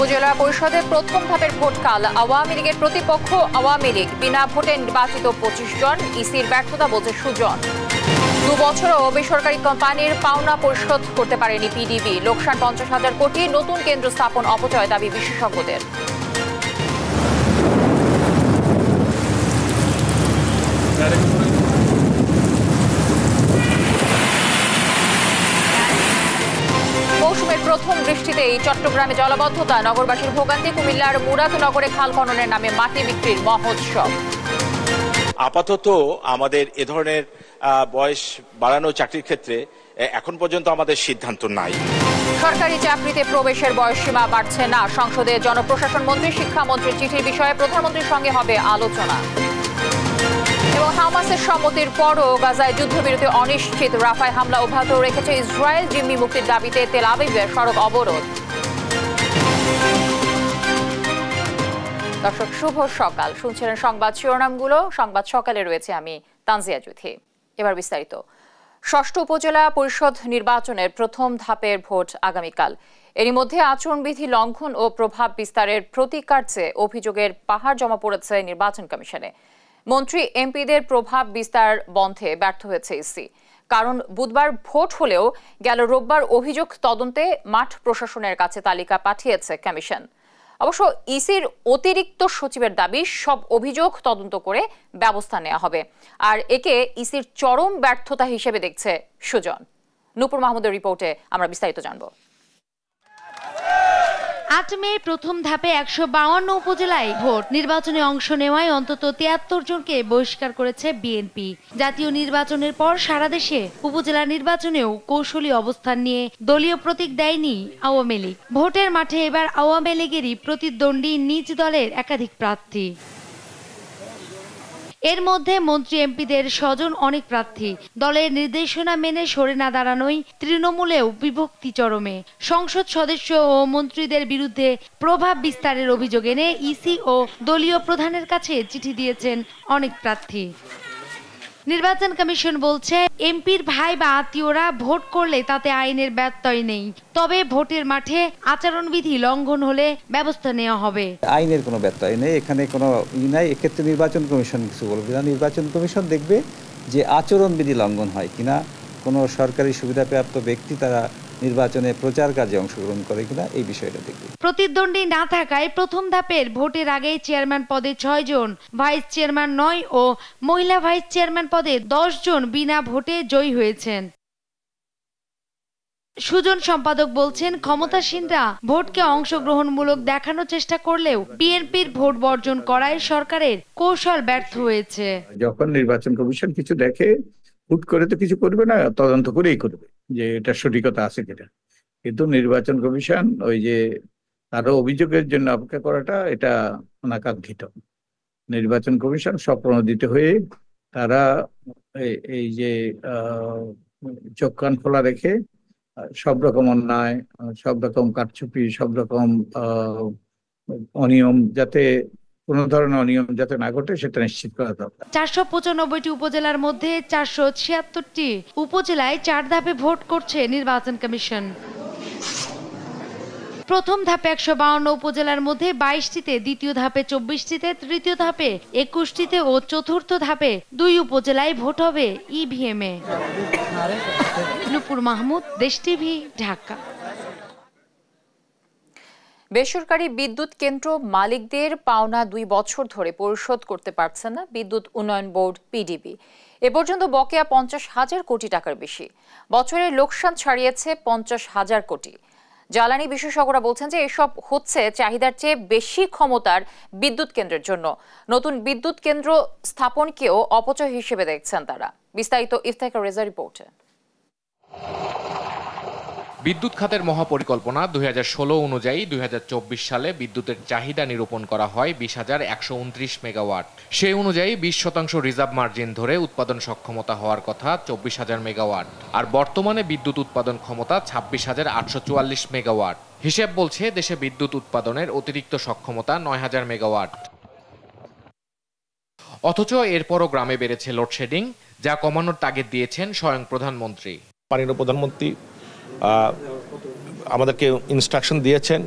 উপজেলা পরিষদের প্রথম ধাপের ভোট কাল। আওয়ামী লীগের প্রতিপক্ষ আওয়ামী লীগ, বিনা ভোটে নির্বাচিত 25 জন। ইসির ব্যর্থতা বলছে সুজন। 2 বছরও বেসরকারি কোম্পানির পাওনা পরিশোধ করতে পারেনি পিডিবি। লোকসান 50,000 কোটি। নতুন কেন্দ্র স্থাপন অপচয় দাবি বিশেষজ্ঞদের। মৌসুমের প্রথম বৃষ্টিতেই চট্টগ্রামে জলাবদ্ধতা, নগরবাসীর ভোগান্তি। কুমিল্লার মুরাদনগরে খাল খননের নামে মাটি বিক্রির মহোৎসব। আপাতত আমাদের এ ধরনের বয়স বাড়ানো চাকরির ক্ষেত্রে এখন পর্যন্ত আমাদের সিদ্ধান্ত নাই। সরকারি চাকরিতে প্রবেশের বয়সসীমা বাড়ছে না। সংসদে জনপ্রশাসন মন্ত্রী, শিক্ষামন্ত্রীর চিঠির বিষয়ে প্রধানমন্ত্রীর সঙ্গে হবে আলোচনা। এবং হামাসের সম্মতির পরও গাজায় যুদ্ধবিরতি অনিশ্চিত। রাফায় হামলা অব্যাহত রেখেছে ইসরায়েল। জিম্মি মুক্তির দাবিতে তেল আবিবে সড়ক অবরোধ। দর্শক, শুভ সকাল। শুনছিলেন সংবাদ শিরোনামগুলো। সংবাদ সকালে রয়েছে আমি তানজিয়া জুথি। এবার বিস্তারিত। ষষ্ঠ উপজেলা পরিষদ নির্বাচনের প্রথম ধাপের ভোট আগামীকাল। এরই মধ্যে আচরণবিধি লঙ্ঘন ও প্রভাব বিস্তারের প্রতিকার চেয়ে অভিযোগের পাহাড় জমা পড়েছে নির্বাচন কমিশনে। মন্ত্রী এমপিদের প্রভাব বিস্তার বন্ধে ব্যর্থ হয়েছে ইসি। কারণ বুধবার ভোট হলেও গেল রোববার অভিযোগ তদন্তে মাঠ প্রশাসনের কাছে তালিকা পাঠিয়েছে কমিশন। অবশ্য ইসির অতিরিক্ত সচিবের দাবি, সব অভিযোগ তদন্ত করে ব্যবস্থা নেওয়া হবে। আর একে ইসির চরম ব্যর্থতা হিসেবে দেখছে সুজন। নূপুর মাহমুদের রিপোর্টে আমরা বিস্তারিত জানব। 8 মে প্রথম ধাপে 152 উপজেলায় ভোট নির্বাচনে অংশ নেওয়ায় অন্তত 73 জনকে বহিষ্কার করেছে বিএনপি। জাতীয় নির্বাচনের পর সারা দেশে উপজেলা নির্বাচনেও কৌশলী অবস্থান নিয়ে দলীয় প্রতীক দেয়নি আওয়ামী লীগ। ভোটের মাঠে এবার আওয়ামী লীগেরই প্রতিদ্বন্দ্বী নিজ দলের একাধিক প্রার্থী। এর মধ্যে মন্ত্রী এমপিদের স্বজন অনেক প্রার্থী। দলের নির্দেশনা মেনে সরে না দাঁড়ানোই তৃণমূলেও বিভক্তি চরমে। সংসদ সদস্য ও মন্ত্রীদের বিরুদ্ধে প্রভাব বিস্তারের অভিযোগ এনে ইসি ও দলীয় প্রধানের কাছে চিঠি দিয়েছেন অনেক প্রার্থী। নির্বাচন কমিশন বলছে, এমপির ভাই বা আত্মীয়রা ভোট করলে তাতে আইনের ব্যত্যয় নেই, তবে ভোটের মাঠে আচরণবিধি লঙ্ঘন হলে ব্যবস্থা নেওয়া হবে। আইনের কোনো ব্যত্যয় নেই, এখানে কোনো নাই। এক্ষেত্রে নির্বাচন কমিশন কিছু বলবে না। নির্বাচন কমিশন দেখবে যে আচরণবিধি লঙ্ঘন হয় কিনা, কোনো সরকারি সুবিধাপ্রাপ্ত ব্যক্তি তারা নির্বাচনে প্রচার কাজে অংশগ্রহণ করে কিনা, এই বিষয়টা দেখবে। প্রতিদ্বন্দ্বী না থাকায় প্রথম ধাপের ভোটের আগে চেয়ারম্যান পদে 6 জন, ভাইস চেয়ারম্যান 9 ও মহিলা ভাইস চেয়ারম্যান পদে 10 জন বিনা ভোটে জয়ী হয়েছেন। সুজন সম্পাদক বলছেন, ক্ষমতাসীনরা ভোটকে অংশগ্রহণমূলক দেখানোর চেষ্টা করলেও বিএনপির ভোট বর্জন করায় সরকারের কৌশল ব্যর্থ হয়েছে। যখন নির্বাচন কমিশন কিছু দেখে, হুট করে তো কিছু করবে না, তদন্ত করেই করবে যে এটা সঠিকতা আছে কিনা। কিন্তু নির্বাচন কমিশন ওই যে আরো অভিযোগের জন্য অপেক্ষা করাটা, এটা অনাকাঙ্ক্ষিত। নির্বাচন কমিশন স্বপ্রণোদিত হয়ে তারা এই যে চোখ কান খোলা রেখে সব রকম অন্যায়, সব রকম কারচুপি, সব রকম অনিয়ম, যাতে কোনো ধরনের অনিয়ম যাতে না ঘটে সেটা নিশ্চিত করা দরকার। 495টি উপজেলার মধ্যে 476টি উপজেলায় 4 ধাপে ভোট করছে নির্বাচন কমিশন। প্রথম ধাপে 152 উপজেলার মধ্যে 22টিতে, দ্বিতীয় ধাপে 24টিতে, তৃতীয় ধাপে 21টিতে ও চতুর্থ ধাপে 2 উপজেলায় ভোট হবে ইভিএমে। নূপুর মাহমুদ, দেশ টিভি, ঢাকা। বেসরকারি বিদ্যুৎ কেন্দ্র মালিকদের পাওনা 2 বছর ধরে পরিশোধ করতে পারছে না বিদ্যুৎ উন্নয়ন বোর্ড পিডিবি। এ পর্যন্ত বকেয়া 50,000 কোটি টাকার বেশি। বছরের লোকসান ছাড়িয়েছে 50,000 কোটি। জ্বালানি বিশেষজ্ঞরা বলছেন যে এসব হচ্ছে চাহিদার চেয়ে বেশি ক্ষমতার বিদ্যুৎ কেন্দ্রের জন্য। নতুন বিদ্যুৎ কেন্দ্র স্থাপনকেও অপচয় হিসেবে দেখছেন তারা। বিস্তারিত ইফতেখার রেজা রিপোর্টে। বিদ্যুৎ খাতের মহাপরিকল্পনা 2016 অনুযায়ী 2024 সালে বিদ্যুতের চাহিদা নিরূপণ করা হয় 20,129 মেগাওয়াট। সেই অনুযায়ী 20% রিজার্ভ মার্জিন ধরে উৎপাদন সক্ষমতা হওয়ার কথা 24,000 মেগাওয়াট। আর বর্তমানে বিদ্যুৎ উৎপাদন ক্ষমতা 26,844 মেগাওয়াট। হিসেব বলছে দেশে বিদ্যুৎ উৎপাদনের অতিরিক্ত সক্ষমতা 9,000 মেগাওয়াট। অথচ এরপরও গ্রামে বেড়েছে লোডশেডিং, যা কমানোর তাগিদ দিয়েছেন স্বয়ং প্রধানমন্ত্রী। মাননীয় প্রধানমন্ত্রী আমাদেরকে ইনস্ট্রাকশন দিয়েছেন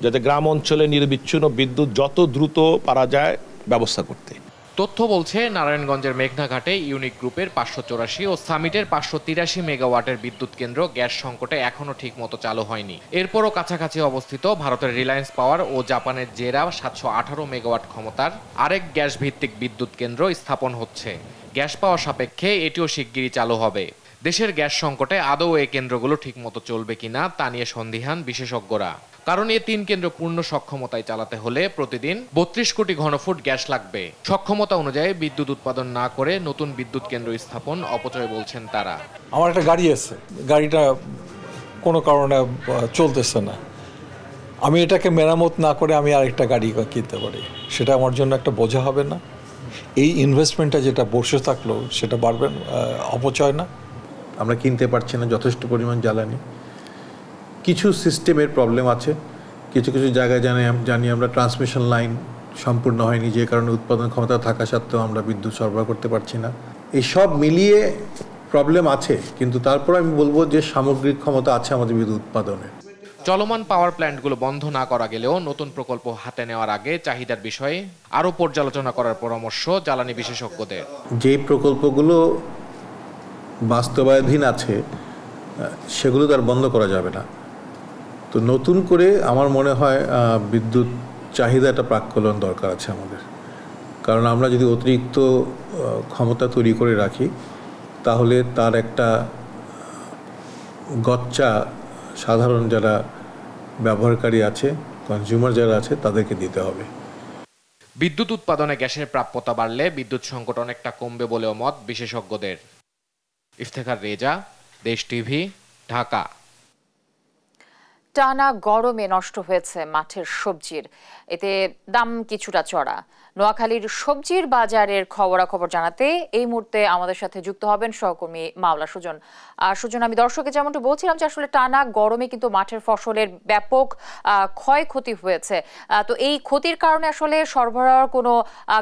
যাতে গ্রাম অঞ্চলে নিরবিচ্ছিন্ন বিদ্যুৎ যত দ্রুত পারা যায় ব্যবস্থা করতে। তথ্য বলছে নারায়ণগঞ্জের মেঘনাঘাটে ইউনিক গ্রুপের 584 ও সামিটের 583 মেগাওয়াটের বিদ্যুৎ কেন্দ্র গ্যাস সংকটে এখনো ঠিকমতো চালু হয়নি। এরপরও কাছাকাছি অবস্থিত ভারতের রিলায়েন্স পাওয়ার ও জাপানের জেরা 718 মেগাওয়াট ক্ষমতার আরেক গ্যাস ভিত্তিক বিদ্যুৎ কেন্দ্র স্থাপন হচ্ছে। গ্যাস পাওয়া সাপেক্ষে এটিও শিগগিরই চালু হবে। দেশের গ্যাস সংকটে আদৌ এই কেন্দ্রগুলো ঠিকমতো চলবে কিনা তা নিয়ে সন্দিহান বিশেষজ্ঞরা। কারণ এই 3 কেন্দ্র পূর্ণ সক্ষমতায় চালাতে হলে প্রতিদিন 32 কোটি ঘনফুট গ্যাস লাগবে। সক্ষমতা অনুযায়ী বিদ্যুৎ উৎপাদন না করে নতুন বিদ্যুৎ কেন্দ্র স্থাপন অপচয় বলছেন তারা। আমার একটা গাড়ি আছে, গাড়িটা কোনো কারণে চলতেছে না, আমি এটাকে মেরামত না করে আমি আরেকটা গাড়ি কিনতে পারি, সেটা আমার জন্য একটা বোঝা হবে না? এই ইনভেস্টমেন্টটা যেটা বসে থাকলো সেটা বাড়বে, অপচয় না? আমরা কিনতে পারছি না যথেষ্ট পরিমাণ জ্বালানি। কিছু সিস্টেমের প্রবলেম আছে, কিছু কিছু জায়গায় জানি আমরা ট্রান্সমিশন লাইন সম্পূর্ণ হয়নি, যে কারণে উৎপাদন ক্ষমতা থাকা সত্ত্বেও আমরা বিদ্যুৎ সরবরাহ করতে পারছি না। এই সব মিলিয়ে প্রবলেম আছে, কিন্তু তারপর আমি বলবো যে সামগ্রিক ক্ষমতা আছে আমাদের বিদ্যুৎ উৎপাদনের। চলমান পাওয়ার প্ল্যান্টগুলো বন্ধ না করা গেলেও নতুন প্রকল্প হাতে নেওয়ার আগে চাহিদার বিষয়ে আরও পর্যালোচনা করার পরামর্শ জ্বালানি বিশেষজ্ঞদের। যে প্রকল্পগুলো বাস্তবায়নাধীন আছে সেগুলো তো আর বন্ধ করা যাবে না। তো নতুন করে আমার মনে হয় বিদ্যুৎ চাহিদাটা প্রাক্কলন দরকার আছে আমাদের। কারণ আমরা যদি অতিরিক্ত ক্ষমতা তৈরি করে রাখি তাহলে তার একটা গচ্চা সাধারণ যারা ব্যবহারকারী আছে, কনজিউমার যারা আছে, তাদেরকে দিতে হবে। বিদ্যুৎ উৎপাদনে গ্যাসের প্রাপ্যতা বাড়লে বিদ্যুৎ সংকট অনেকটা কমবে বলেও মত বিশেষজ্ঞদের। ইফতেখার রেজা, দেশ টিভি, ঢাকা। টানা গরমে নষ্ট হয়েছে মাঠের সবজির, এতে দাম কিছুটা চড়া। নোয়াখালীর সবজির বাজারের খবরাখবর জানাতে এই মুহূর্তে আমাদের সাথে যুক্ত হবেন সহকর্মী মাওলা সুজন। সুজন, আমি দর্শকে যেমনটা বলছিলাম যে আসলে টানা গরমে কিন্তু মাঠের ফসলের ব্যাপক ক্ষয়ক্ষতি হয়েছে। তো এই ক্ষতির কারণে আসলে সরবরাহের কোনো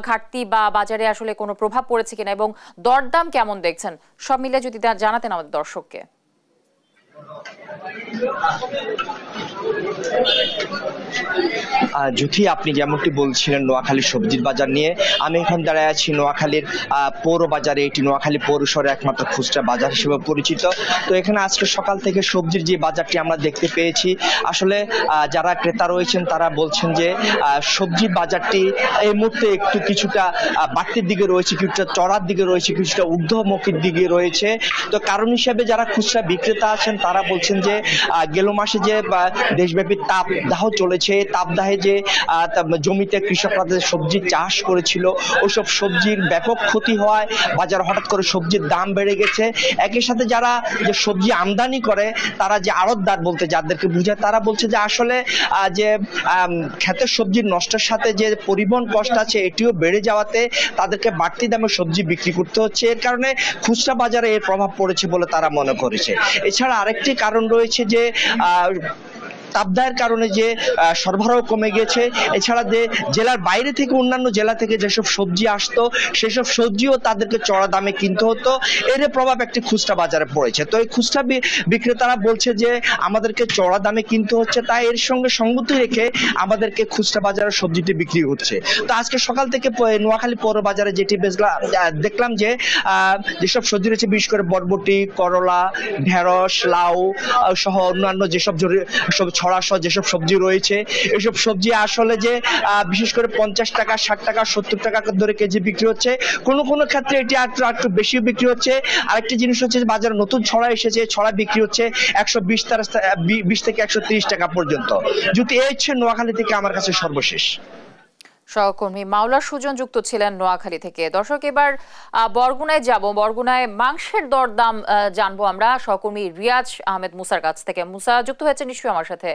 ঘাটতি বা বাজারে আসলে কোনো প্রভাব পড়েছে কিনা এবং দরদাম কেমন দেখছেন, সব মিলে যদি জানাতেন আমাদের দর্শককে। জ্যোতি, আপনি যেমনটি বলছিলেন নোয়াখালী সবজির বাজার নিয়ে, আমি এখন দাঁড়ায় আছি নোয়াখালীর পৌর বাজারে। এটি নোয়াখালী পৌর শহরের একমাত্র খুচরা বাজার হিসেবে পরিচিত। তো এখানে আজকে সকাল থেকে সবজির যে বাজারটি আমরা দেখতে পেয়েছি, আসলে যারা ক্রেতা রয়েছেন তারা বলছেন যে সবজির বাজারটি এই মুহূর্তে একটু কিছুটা বাড়তির দিকে রয়েছে, কিছুটা চড়ার দিকে রয়েছে, কিছুটা ঊর্ধ্বমুখীর দিকে রয়েছে। তো কারণ হিসেবে যারা খুচরা বিক্রেতা আছেন তারা বলছেন যে গেল মাসে যে দেশব্যাপী তাপদাহ চলেছে, তাপদাহে যে জমিতে কৃষকরা সবজি চাষ করেছিল ওইসব সবজির ব্যাপক ক্ষতি হওয়ায় বাজার হঠাৎ করে সবজির দাম বেড়ে গেছে। একই সাথে যারা যে সবজি আমদানি করে তারা যে আড়তদার বলতে যাদেরকে বুঝায়, তারা বলছে যে আসলে যে ক্ষেতের সবজির নষ্টের সাথে যে পরিবহন কষ্ট আছে এটিও বেড়ে যাওয়াতে তাদেরকে বাড়তি দামে সবজি বিক্রি করতে হচ্ছে। এর কারণে খুচরা বাজারে এর প্রভাব পড়েছে বলে তারা মনে করেছে। এছাড়া আরেকটি কারণ রয়েছে যে তাপদাহের কারণে যে সরবরাহ কমে গেছে। এছাড়া যে জেলার বাইরে থেকে অন্যান্য জেলা থেকে যেসব সবজি আসতো সেসব সবজিও তাদেরকে চড়া দামে কিনতে হতো। এর প্রভাব একটি খুচরা বাজারে পড়েছে। তো এই খুচরা বিক্রেতারা বলছে যে আমাদেরকে চড়া দামে কিনতে হচ্ছে, তাই এর সঙ্গে সঙ্গতি রেখে আমাদেরকে খুচরা বাজারে সবজিটি বিক্রি হচ্ছে। তো আজকে সকাল থেকে নোয়াখালী পৌর বাজারে যেটি দেখলাম যে যেসব সবজি রয়েছে, বিশেষ করে বরবটি, করলা, ঢেঁড়স, লাউ সহ অন্যান্য যেসব ছড়া সহ যেসব সবজি রয়েছে, এইসব সবজি আসলে যে বিশেষ করে 50 টাকা, 60 টাকা, 70 টাকা ধরে কেজি বিক্রি হচ্ছে। কোনো কোনো ক্ষেত্রে এটি একটু বেশি বিক্রি হচ্ছে। আরেকটি জিনিস হচ্ছে বাজারে নতুন ছড়া এসেছে, ছড়া বিক্রি হচ্ছে 120 থেকে 130 টাকা পর্যন্ত। যদি এই হচ্ছে নোয়াখালী থেকে আমার কাছে সর্বশেষ। সহকর্মী মাওলা সুজন যুক্ত ছিলেন নোয়াখালী থেকে। দর্শক, এবার বরগুনায় যাব। বরগুনায় মাংসের দরদাম জানবো আমরা সহকর্মী রিয়াজ আহমেদ মুসার কাছ থেকে। মুসা যুক্ত হয়েছে নিশ্চয়ই আমার সাথে।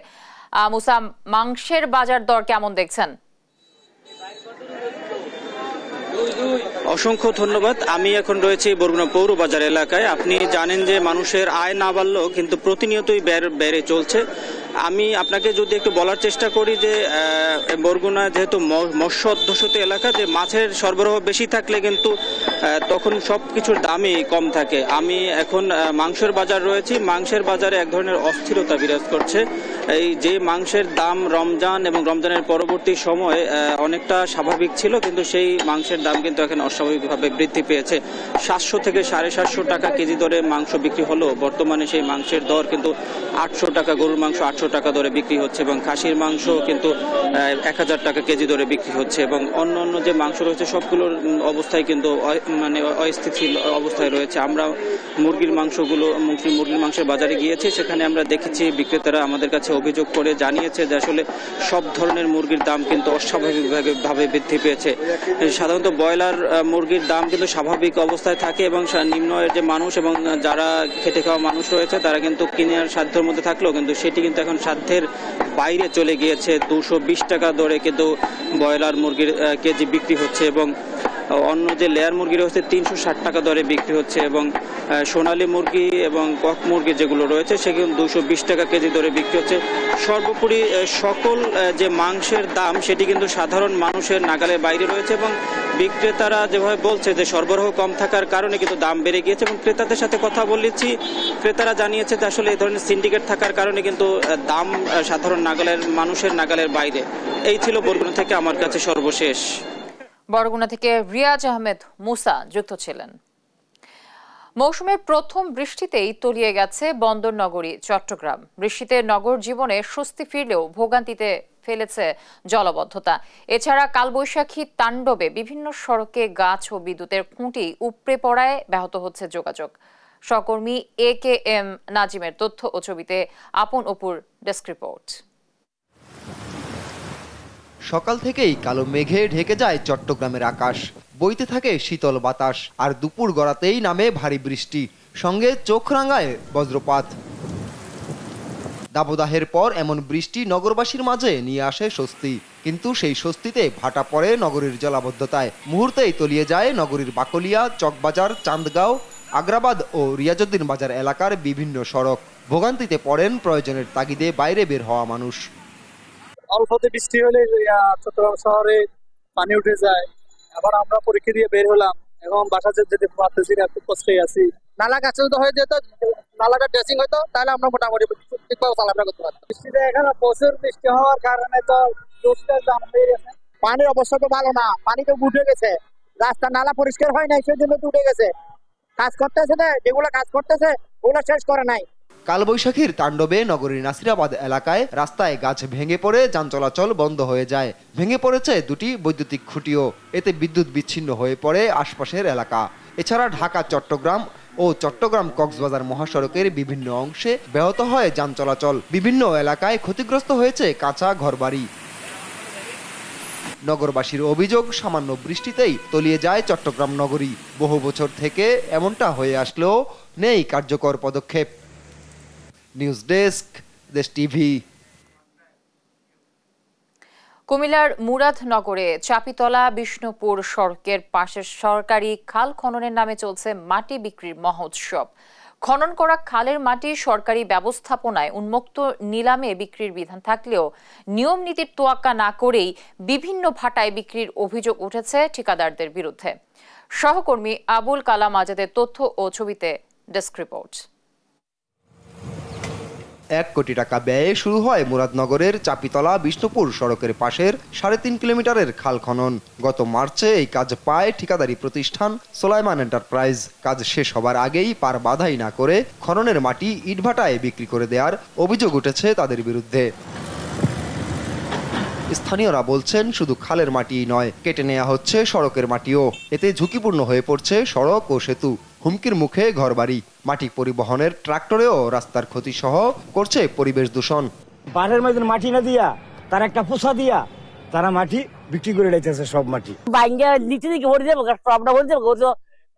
মুসা, মাংসের বাজার দর কেমন দেখছেন? অসংখ্য ধন্যবাদ। আমি এখন রয়েছি বরগুনা পৌর বাজার এলাকায়। আপনি জানেন যে মানুষের আয় না বাড়লেও কিন্তু প্রতিনিয়তই বেড়ে চলছে। আমি আপনাকে যদি একটু বলার চেষ্টা করি যে বরগুনা যেহেতু মৎস্য অধ্যুষিত এলাকা, যে মাছের সরবরাহ বেশি থাকলে কিন্তু তখন সব কিছুর দামই কম থাকে। আমি এখন মাংসের বাজার রয়েছি, মাংসের বাজারে এক ধরনের অস্থিরতা বিরাজ করছে। এই যে মাংসের দাম রমজান এবং রমজানের পরবর্তী সময়ে অনেকটা স্বাভাবিক ছিল, কিন্তু সেই মাংসের দাম কিন্তু এখন অস্বাভাবিকভাবে বৃদ্ধি পেয়েছে। 700 থেকে 750 টাকা কেজি দরে মাংস বিক্রি হলো, বর্তমানে সেই মাংসের দর কিন্তু 800 টাকা, গরুর মাংস 800 টাকা দরে বিক্রি হচ্ছে এবং খাসির মাংস কিন্তু 1000 টাকা কেজি দরে বিক্রি হচ্ছে এবং অন্য যে মাংস রয়েছে সবগুলোর অবস্থায় কিন্তু মানে অস্থিতিশীল অবস্থায় রয়েছে। আমরা মুরগির মাংসের বাজারে গিয়েছি, সেখানে আমরা দেখেছি বিক্রেতারা আমাদের কাছে অভিযোগ করে জানিয়েছে যে আসলে সব ধরনের মুরগির দাম কিন্তু অস্বাভাবিকভাবে বৃদ্ধি পেয়েছে। সাধারণত ব্রয়লার মুরগির দাম কিন্তু স্বাভাবিক অবস্থায় থাকে এবং নিম্ন আয়ের যে মানুষ এবং যারা খেটে খাওয়া মানুষ রয়েছে তারা কিন্তু কেনার সাধ্যের মধ্যে থাকলেও কিন্তু সেটি কিন্তু এখন সাধ্যের বাইরে চলে গিয়েছে। 220 টাকা দরে কিন্তু ব্রয়লার মুরগির কেজি বিক্রি হচ্ছে এবং অন্য যে লেয়ার মুরগি রয়েছে 360 টাকা দরে বিক্রি হচ্ছে এবং সোনালী মুরগি এবং কক মুরগি যেগুলো রয়েছে সেগুলো 220 টাকা কেজি দরে বিক্রি হচ্ছে। সর্বোপরি সকল যে মাংসের দাম সেটি কিন্তু সাধারণ মানুষের নাগালের বাইরে রয়েছে এবং বিক্রেতারা যেভাবে বলছে যে সরবরাহ কম থাকার কারণে কিন্তু দাম বেড়ে গিয়েছে এবং ক্রেতাদের সাথে কথা বলেছি, ক্রেতারা জানিয়েছে যে আসলে এই ধরনের সিন্ডিকেট থাকার কারণে কিন্তু দাম সাধারণ মানুষের নাগালের বাইরে। এই ছিল বরগুনা থেকে আমার কাছে সর্বশেষ। বরগুনা থেকে রিয়াজ আহমেদ মুসা যুক্ত ছিলেন। মৌসুমের প্রথম বৃষ্টিতেই তলিয়ে গেছে বন্দর নগরী চট্টগ্রাম। বৃষ্টিতে নগর জীবনে স্বস্তি ফিরলেও ভোগান্তিতে ফেলেছে জলাবদ্ধতা। এছাড়া কালবৈশাখী তাণ্ডবে বিভিন্ন সড়কে গাছ ও বিদ্যুতের খুঁটি উপড়ে পড়ায় ব্যাহত হচ্ছে যোগাযোগ। সহকর্মী AKM নাজিমের তথ্য ও ছবিতে আপন অপুর ডেস্ক রিপোর্ট। সকাল থেকেই কালো মেঘে ঢেকে যায় চট্টগ্রামের আকাশ, বইতে থাকে শীতল বাতাস, আর দুপুর গড়াতেই নামে ভারী বৃষ্টি, সঙ্গে চোখ রাঙায় বজ্রপাত। দাবদাহের পর এমন বৃষ্টি নগরবাসীর মাঝে নিয়ে আসে স্বস্তি, কিন্তু সেই স্বস্তিতে ভাটা পড়ে নগরীর জলাবদ্ধতায়। মুহূর্তেই তলিয়ে যায় নগরীর বাকলিয়া, চকবাজার, চান্দগাঁও, আগ্রাবাদ ও রিয়াজউদ্দিন বাজার এলাকার বিভিন্ন সড়ক। ভোগান্তিতে পড়েন প্রয়োজনের তাগিদে বাইরে বের হওয়া মানুষ। অল্পতে বৃষ্টি হলে চট্টগ্রাম শহরে পানি উঠে যায়, আবার আমরা পরীক্ষা দিয়ে বের হলাম, এখন বাসা যেতে পারতেছি না, খুব কষ্টে আছি। নালা কাছে যদি হয়ে যেত, নালাটা ড্রেসিং হতো, তাহলে আমরা মোটামুটি ঠিকভাবে চলাফেরা করতে পারতাম। বৃষ্টিতে এখানে প্রচুর বৃষ্টি হওয়ার কারণে তো জাম হয়ে গেছে। পানির অবস্থা তো ভালো না, পানি তো উঠে গেছে, রাস্তা নালা পরিষ্কার হয় নাই, সেই জন্য তো উঠে গেছে। কাজ করতেছে না, যেগুলো কাজ করতেছে ওগুলো শেষ করে নাই। কালবৈশাখীর তাণ্ডবে নগরীর নাসিরাবাদ এলাকায় রাস্তায় গাছ ভেঙে পড়ে যান চলাচল বন্ধ হয়ে যায়। ভেঙে পড়েছে দুটি বৈদ্যুতিক খুঁটিও, এতে বিদ্যুৎ বিচ্ছিন্ন হয়ে পড়ে আশপাশের এলাকা। এছাড়া ঢাকা চট্টগ্রাম ও চট্টগ্রাম কক্সবাজার মহাসড়কের বিভিন্ন অংশে ব্যাহত হয় যান চলাচল। বিভিন্ন এলাকায় ক্ষতিগ্রস্ত হয়েছে কাঁচা ঘরবাড়ি। নগরবাসীর অভিযোগ, সামান্য বৃষ্টিতেই তলিয়ে যায় চট্টগ্রাম নগরী। বহু বছর থেকে এমনটা হয়ে আসলেও নেই কার্যকর পদক্ষেপ। নিউজ ডেস্ক, দেশ টিভি। কুমিল্লার মুরাদনগরে চাপিতলা বিষ্ণুপুর সড়কের পাশে সরকারি খাল খননের নামে চলছে মাটি বিক্রির মহোৎসব। খনন করা খালের মাটি সরকারি ব্যবস্থাপনায় উন্মুক্ত নিলামে বিক্রির বিধান থাকলেও নিয়ম নীতির তোয়াক্কা না করেই বিভিন্ন ভাটায় বিক্রির অভিযোগ উঠেছে ঠিকাদারদের বিরুদ্ধে। সহকর্মী আবুল কালাম আজাদের তথ্য ও ছবিতে ডেস্ক রিপোর্ট। 1 কোটি টাকা ব্যয়ে শুরু হয় মুরাদনগরের চাপিতলা বিষ্ণুপুর সড়কের পাশের 3.5 কিলোমিটারের খাল খনন। গত মার্চে এই কাজ পায় ঠিকাদারি প্রতিষ্ঠান সোলাইমান এন্টারপ্রাইজ। কাজ শেষ হবার আগেই পার বাধাই না করে খননের মাটি ইটভাটায় বিক্রি করে দেওয়ার অভিযোগ উঠেছে তাদের বিরুদ্ধে। স্থানীয়রা বলছেন, শুধু খালের মাটি নয়, কেটে নেওয়া হচ্ছে সড়কের মাটিও। এতে ঝুঁকিপূর্ণ হয়ে পড়ছে সড়ক ও সেতু। হুমকির মুখে ঘরবাড়ি। মাটি পরিবহনের ট্রাক্টরেও রাস্তার ক্ষতি সহ করছে পরিবেশ দূষণ। পাহাড়ের মধ্যে মাটি না দিয়া, তার একটা পোষা দিয়া তারা মাটি বিক্রি করে দিতেছে। সব মাটি বাইঙ্গা নিচে দিকে ভরে দেবো, সবটা ভরে দেবো,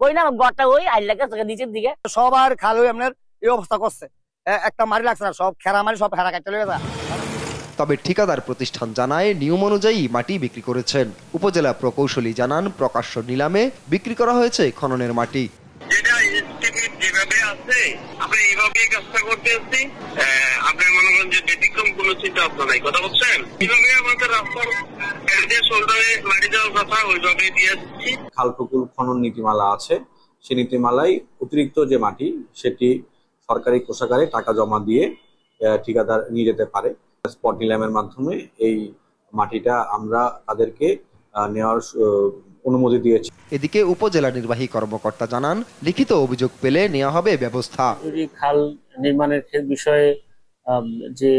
কই না গড়টা ওই আইলাকে নিচের দিকে সব আর খাল হয়ে আপনার এই অবস্থা করছে। একটা মারি লাগছে না, সব খেরা মারি সব হেরা কাটতে লেগে। তবে ঠিকাদার প্রতিষ্ঠান জানায় নিয়ম অনুযায়ী মাটি বিক্রি করেছেন। উপজেলা প্রকৌশলী জানান, প্রকাশ্য নিলামে বিক্রি করা হয়েছে খননের মাটি। যেভাবে আছে আমরা এইভাবেই কাজটা করতে আসছি। আপনার মনে করেন যে ব্যতিক্রম কোনো চিন্তা ভাবনা নাই, কথা বলছেন? কিভাবে আমাদের রাস্তার শোল্ডারে মাটি দেওয়ার কথা ওইভাবে দিয়ে দিচ্ছি। খালপুকুর খনন নীতিমালা আছে, সেই নীতিমালায় অতিরিক্ত যে মাটি সেটি সরকারি কোষাগারে টাকা জমা দিয়ে ঠিকাদার নিয়ে যেতে পারে। স্পট নিলামের মাধ্যমে এই মাটিটা আমরা তাদেরকে নেওয়ার অনুমতি দিয়েছি। এদিকে উপজেলা নির্বাহী কর্মকর্তা জানান, লিখিত অভিযোগ পেলে নেওয়া হবে ব্যবস্থা। খাল নির্মাণের বিষয়ে যে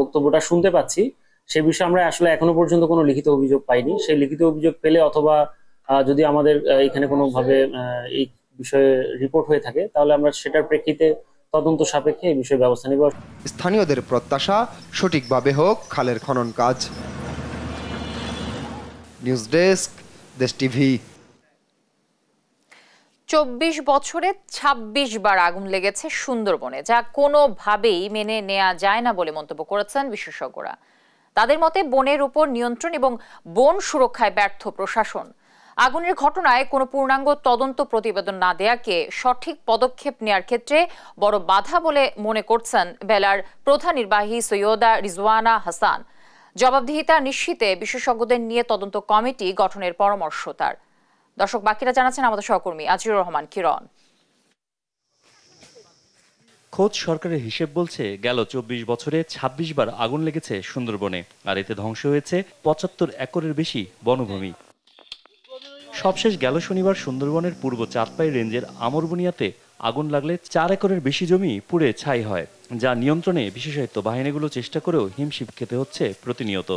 বক্তব্যটা শুনতে পাচ্ছি, সে বিষয়ে আমরা আসলে এখনো পর্যন্ত কোনো লিখিত অভিযোগ পাইনি। সেই লিখিত অভিযোগ পেলে অথবা যদি আমাদের এখানে কোনোভাবে এই বিষয়ে রিপোর্ট হয়ে থাকে, তাহলে আমরা সেটার প্রেক্ষিতে তদন্ত সাপেক্ষে এই বিষয়ে ব্যবস্থা নেব। স্থানীয়দের প্রত্যাশা, সঠিকভাবে হোক খালের খনন কাজ। নিউজ ডেস্ক, দেশ টিভি। 24 বছরে 26 বার আগুন লেগেছে সুন্দরবনে, যা কোনোভাবেই মেনে নেওয়া যায় না বলে মন্তব্য করেছেন বিশেষজ্ঞরা। তাদের মতে বনের উপর নিয়ন্ত্রণ এবং বন সুরক্ষায় ব্যর্থ প্রশাসন। আগুনের ঘটনায় কোনো পূর্ণাঙ্গ তদন্ত প্রতিবেদন না দেয়াকে সঠিক পদক্ষেপ নেয়ার ক্ষেত্রে বড় বাধা বলে মনে করছেন বেলার প্রধান নির্বাহী সৈয়দা রিজওয়ানা হাসান। জবাবদিহিতা নিশ্চিতে বিশেষজ্ঞদের নিয়ে তদন্ত কমিটি গঠনের পরামর্শ তার। দর্শক, বাকিরা জানাচ্ছেন আমাদের সহকর্মী আজিজুর রহমান কিরণ। খোদ সরকারের হিসেব বলছে গেল 24 বছরে 26 বার আগুন লেগেছে সুন্দরবনে, আর এতে ধ্বংস হয়েছে 75 একরের বেশি বনভূমি। সবশেষ গেল শনিবার সুন্দরবনের পূর্ব চাঁদপাই রেঞ্জের আমরবুনিয়াতে আগুন লাগলে 4 একরের বেশি জমি পুড়ে ছাই হয়, যা নিয়ন্ত্রণে বিশেষায়িত বাহিনীগুলো চেষ্টা করেও হিমশিম খেতে হচ্ছে প্রতিনিয়ত।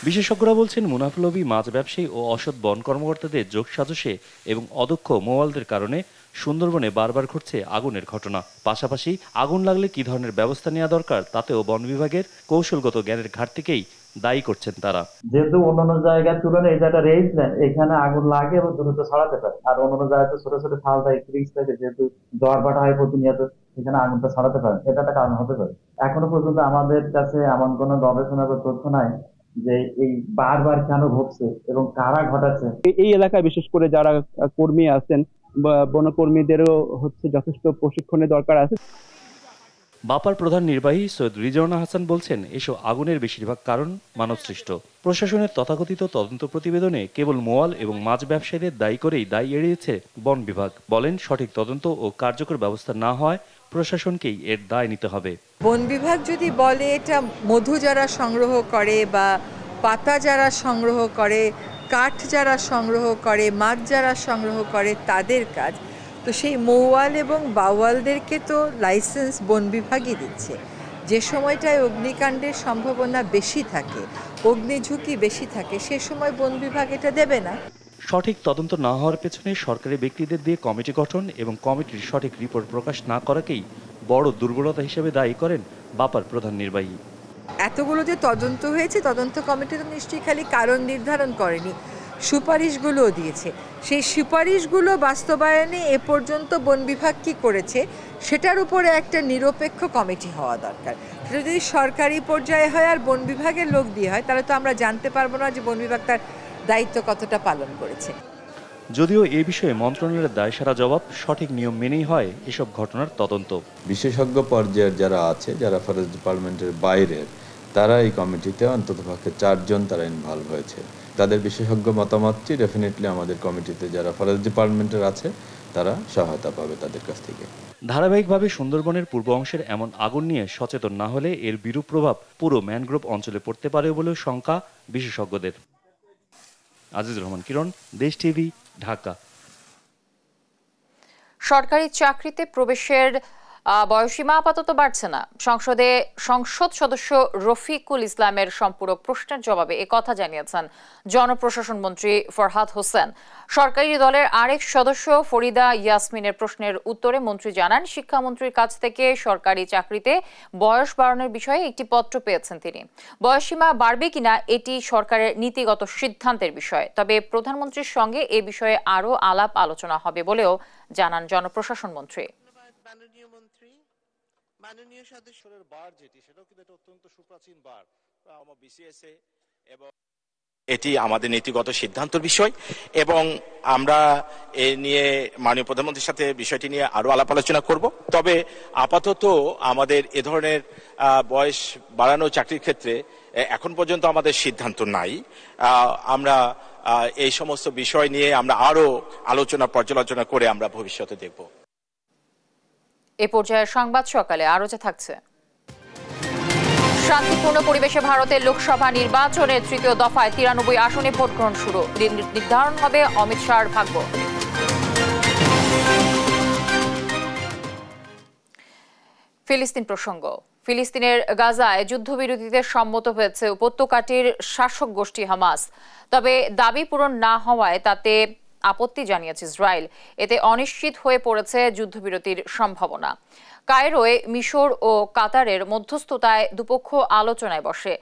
বিশেষজ্ঞরা বলছেন, মুনাফালোভী মাছ ব্যবসায়ী ও অসৎ বন কর্মকর্তাদের যোগসাজশে এবং অদক্ষ মৌয়ালদের কারণে সুন্দরবনে বারবার ঘটছে আগুনের ঘটনা। পাশাপাশি আগুন লাগলে কী ধরনের ব্যবস্থা নেওয়া দরকার তাতেও বন বিভাগের কৌশলগত জ্ঞানের ঘাটতিকেই দায়ী করছেন তারা। যেহেতু অন্যান্য জায়গার তুলনায় এই জায়গাটা রেঞ্জ নেন, এখানে আগুন লাগে এবং দ্রুত ছড়াতে পারে। আর অন্যান্য জায়গাতে ছোট ছোট খাল থাকে, ক্রিজ থাকে, যেহেতু ঝড় বাটা হয় প্রতিনিয়ত, সেখানে আগুনটা ছড়াতে পারে। এটা একটা কারণ হতে পারে। এখনো পর্যন্ত আমাদের কাছে এমন কোনো গবেষণা বা তথ্য নাই যে এই বারবার কেন ঘটছে এবং কারা ঘটাচ্ছে। এই এলাকায় বিশেষ করে যারা কর্মী আছেন, বনকর্মীদেরও যথেষ্ট প্রশিক্ষণের দরকার আছে। বাপার প্রধান নির্বাহী সৈয়দ রিজওয়ানা হাসান বলছেন, এসব আগুনের বেশিরভাগ কারণ মানবসৃষ্ট। প্রশাসনের তথাকথিত তদন্ত প্রতিবেদনে কেবল মোয়াল এবং মাছ ব্যবসায়ীদের দায়ী করেই দায় এড়িয়েছে বন বিভাগ। বলেন, সঠিক তদন্ত ও কার্যকর ব্যবস্থা না হয় প্রশাসনকেই এর দায় নিতে হবে। বন বিভাগ যদি বলে এটা মধু যারা সংগ্রহ করে বা পাতা যারা সংগ্রহ করে, কাঠ যারা সংগ্রহ করে, মাছ যারা সংগ্রহ করে তাদের কাজ, তো সেই মৌয়াল এবং বাওয়ালদেরকে তো লাইসেন্স বন বিভাগই দিচ্ছে। যে সময়টায় অগ্নিকাণ্ডের সম্ভাবনা বেশি থাকে, অগ্নিঝুঁকি বেশি থাকে, সে সময় বন বিভাগ এটা দেবে না। সঠিক তদন্ত না হওয়ার পেছনে সরকারি ব্যক্তিদের দিয়ে কমিটি গঠন এবং কমিটির সঠিক রিপোর্ট প্রকাশ না করাকেই বড় দুর্বলতা হিসেবে দায়ী করেন বাপার প্রধান নির্বাহী। এতগুলো যে তদন্ত হয়েছে, তদন্ত কমিটি তো নিশ্চয়ই খালি কারণ নির্ধারণ করেনি, সুপারিশগুলোও দিয়েছে। সেই সুপারিশগুলো বাস্তবায়নে এ পর্যন্ত বন বিভাগ কী করেছে সেটার উপরে একটা নিরপেক্ষ কমিটি হওয়া দরকার। সেটা যদি সরকারি পর্যায়ে হয় আর বন বিভাগের লোক দিয়ে হয়, তাহলে তো আমরা জানতে পারবো না যে বন বিভাগ তার দায়িত্ব কতটা পালন করেছে। যদিও এই বিষয়ে মন্ত্রণালয়ের দায়সারা জবাব, সঠিক নিয়ম মেনেই হয় এসব ঘটনার তদন্ত। বিশেষজ্ঞ পর্যায়ের যারা আছে, যারা ফরেস্ট ডিপার্টমেন্টের বাইরের, তারা এই কমিটিতে অন্ততপক্ষে 4 জন তারা ইনভলভ হয়েছে। তাদের বিশেষজ্ঞ মতামতটি ডেফিনেটলি আমাদের কমিটিতে যারা ফরেস্ট ডিপার্টমেন্টের আছে তারা সহায়তা পাবে তাদের কাছ থেকে। ধারাবাহিকভাবে সুন্দরবনের পূর্ব অংশের এমন আগুন নিয়ে সচেতন না হলে এর বিরূপ প্রভাব পুরো ম্যানগ্রোভ অঞ্চলে পড়তে পারে বলেও শঙ্কা বিশেষজ্ঞদের। আজিজুর রহমান কিরণ, দেশ টিভি, ঢাকা। সরকারি চাকরিতে প্রবেশের বয়সীমা আপাতত বাড়ছে না। সংসদ সদস্য রফিকুল ইসলামের সম্পূরক প্রশ্নের জবাবে একথা জানিয়েছেন জনপ্রশাসন মন্ত্রী ফরহাদ হোসেন। সরকারি দলের আরেক সদস্য ফরিদা ইয়াসমিনের প্রশ্নের উত্তরে মন্ত্রী জানান, শিক্ষামন্ত্রীর কাছ থেকে সরকারি চাকরিতে বয়স বাড়ানোর বিষয়ে একটি পত্র পেয়েছেন তিনি। বয়সীমা বাড়বে কিনা এটি সরকারের নীতিগত সিদ্ধান্তের বিষয়, তবে প্রধানমন্ত্রীর সঙ্গে এ বিষয়ে আরও আলাপ আলোচনা হবে বলেও জানান জনপ্রশাসন মন্ত্রী। মাননীয় সদস্যের বার যেটি, সেটাও কিন্তু একটা অত্যন্ত সুপ্রাচীন বার। বিসিএসএ এবং এটি আমাদের নীতিগত সিদ্ধান্তের বিষয় এবং আমরা এ নিয়ে মাননীয় প্রধানমন্ত্রীর সাথে বিষয়টি নিয়ে আরো আলাপ আলোচনা করব। তবে আপাতত আমাদের এ ধরনের বয়স বাড়ানো চাকরির ক্ষেত্রে এখন পর্যন্ত আমাদের সিদ্ধান্ত নাই। আমরা এই সমস্ত বিষয় নিয়ে আমরা আরো আলোচনা পর্যালোচনা করে আমরা ভবিষ্যতে দেখব। এ পর্যায়ে সংবাদ সকালে আরো যা থাকছে। শান্তিপূর্ণ পরিবেশে ভারতের লোকসভা নির্বাচনের তৃতীয় দফায় 93 আসনে ভোট গ্রহণ শুরু। নির্ধারণ হবে অমিত শাহর ভাগ্য। ফিলিস্তিন প্রসঙ্গ। ফিলিস্তিনের গাজায় যুদ্ধবিরতিতে সম্মত হয়েছে উপত্যকাটির শাসক গোষ্ঠী হামাস। তবে দাবি পূরণ না হওয়ায় তাতে আপত্তি জানিয়েছে ইসরায়েল। এতে অনিশ্চিত হয়ে পড়েছে যুদ্ধবিরতির সম্ভাবনা। কায়রোয় মিশর ও কাতারের মধ্যস্থতায় দুপক্ষ আলোচনায় বসে।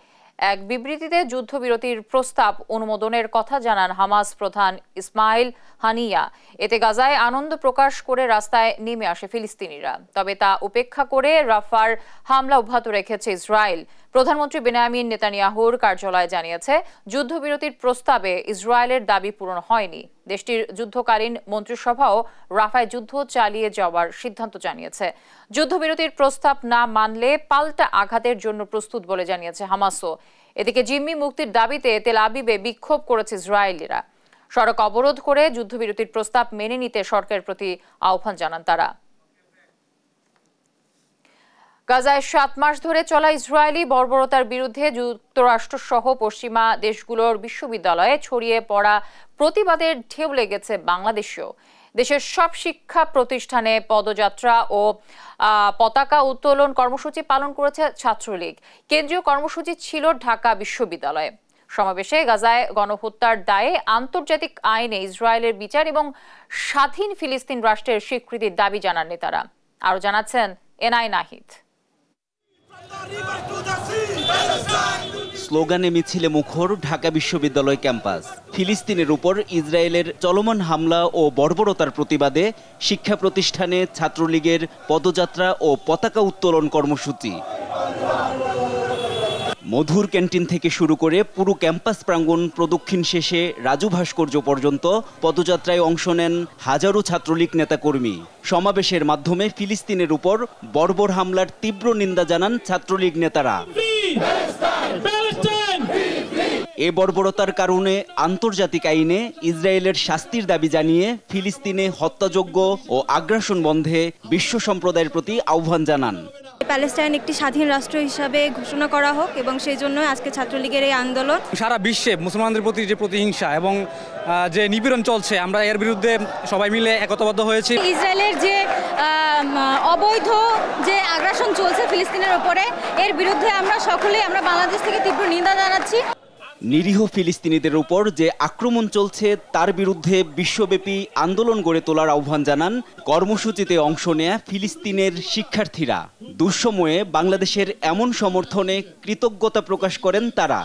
এক বিবৃতিতে যুদ্ধবিরতির প্রস্তাব অনুমোদনের কথা জানান হামাস প্রধান ইসমাইল হানিয়া। এতে গাজায় আনন্দ প্রকাশ করে রাস্তায় নেমে আসে ফিলিস্তিনিরা। তবে তা উপেক্ষা করে রাফার হামলা অব্যাহত রেখেছে ইসরায়েল। প্রধানমন্ত্রী বেনিয়ামিন নেতানিয়াহুর কার্যালয় জানিয়েছে, যুদ্ধবিরতির প্রস্তাবে ইসরায়েলের দাবি পূরণ হয়নি। দেশটির যুদ্ধকালীন মন্ত্রিসভাও রাফায় যুদ্ধ চালিয়ে যাওয়ার সিদ্ধান্ত জানিয়েছে। যুদ্ধবিরতির প্রস্তাব না মানলে পাল্টা আঘাতের জন্য প্রস্তুত বলে জানিয়েছে হামাসও। এদিকে জিম্মি মুক্তির দাবিতে তেল আবিবে বিক্ষোভ করেছে ইসরায়েলিরা। সড়ক অবরোধ করে যুদ্ধবিরতির প্রস্তাব মেনে নিতে সরকারের প্রতি আহ্বান জানান তারা। গাজায় 7 মাস ধরে চলা ইসরায়েলি বর্বরতার বিরুদ্ধে যুক্তরাষ্ট্র সহ পশ্চিমা দেশগুলোর বিশ্ববিদ্যালয়ে ছড়িয়ে পড়া প্রতিবাদের ঢেউ লেগেছে বাংলাদেশেও। দেশের সব শিক্ষা প্রতিষ্ঠানে পদযাত্রা ও পতাকা উত্তোলন কর্মসূচি পালন করেছে ছাত্রলীগ। কেন্দ্রীয় কর্মসূচি ছিল ঢাকা বিশ্ববিদ্যালয়ে। সমাবেশে গাজায় গণহত্যার দায়ে আন্তর্জাতিক আইনে ইসরায়েলের বিচার এবং স্বাধীন ফিলিস্তিন রাষ্ট্রের স্বীকৃতির দাবি জানান নেতারা। আরো জানাচ্ছেন এনআই নাহিদ। স্লোগানে মিছিলে মুখর ঢাকা বিশ্ববিদ্যালয় ক্যাম্পাস। ফিলিস্তিনের উপর ইসরায়েলের চলমান হামলা ও বর্বরতার প্রতিবাদে শিক্ষা প্রতিষ্ঠানে ছাত্রলীগের পদযাত্রা ও পতাকা উত্তোলন কর্মসূচি। মধুর ক্যান্টিন থেকে শুরু করে পুরো ক্যাম্পাস প্রাঙ্গণ প্রদক্ষিণ শেষে রাজু ভাস্কর্য পর্যন্ত পদযাত্রায় অংশ নেন হাজারো ছাত্রলীগ নেতাকর্মী। সমাবেশের মাধ্যমে ফিলিস্তিনের উপর বর্বর হামলার তীব্র নিন্দা জানান ছাত্রলীগ নেতারা। এ বর্বরতার কারণে আন্তর্জাতিক আইনে ইসরায়েলের শাস্তির দাবি জানিয়ে ফিলিস্তিনে হত্যাযজ্ঞ ও আগ্রাসন বন্ধে বিশ্ব সম্প্রদায়ের প্রতি আহ্বান জানান। প্যালেস্টাইন একটি স্বাধীন রাষ্ট্র হিসাবে ঘোষণা করা হোক এবং সেই জন্য আজকে ছাত্রলীগের এই আন্দোলন। সারা বিশ্বে মুসলমানদের প্রতি যে প্রতিহিংসা এবং যে নিপীড়ন চলছে, আমরা এর বিরুদ্ধে সবাই মিলে একতাবদ্ধ হয়েছি। ইসরায়েলের যে অবৈধ যে আগ্রাসন চলছে ফিলিস্তিনের উপরে, এর বিরুদ্ধে আমরা বাংলাদেশ থেকে তীব্র নিন্দা জানাচ্ছি। নিরীহ ফিলিস্তিনিদের উপর যে আক্রমণ চলছে তার বিরুদ্ধে বিশ্বব্যাপী আন্দোলন গড়ে তোলার আহ্বান জানান কর্মসূচিতে অংশ নেয়া ফিলিস্তিনের শিক্ষার্থীরা। দুঃসময়ে বাংলাদেশের এমন সমর্থনে কৃতজ্ঞতা প্রকাশ করেন তারা।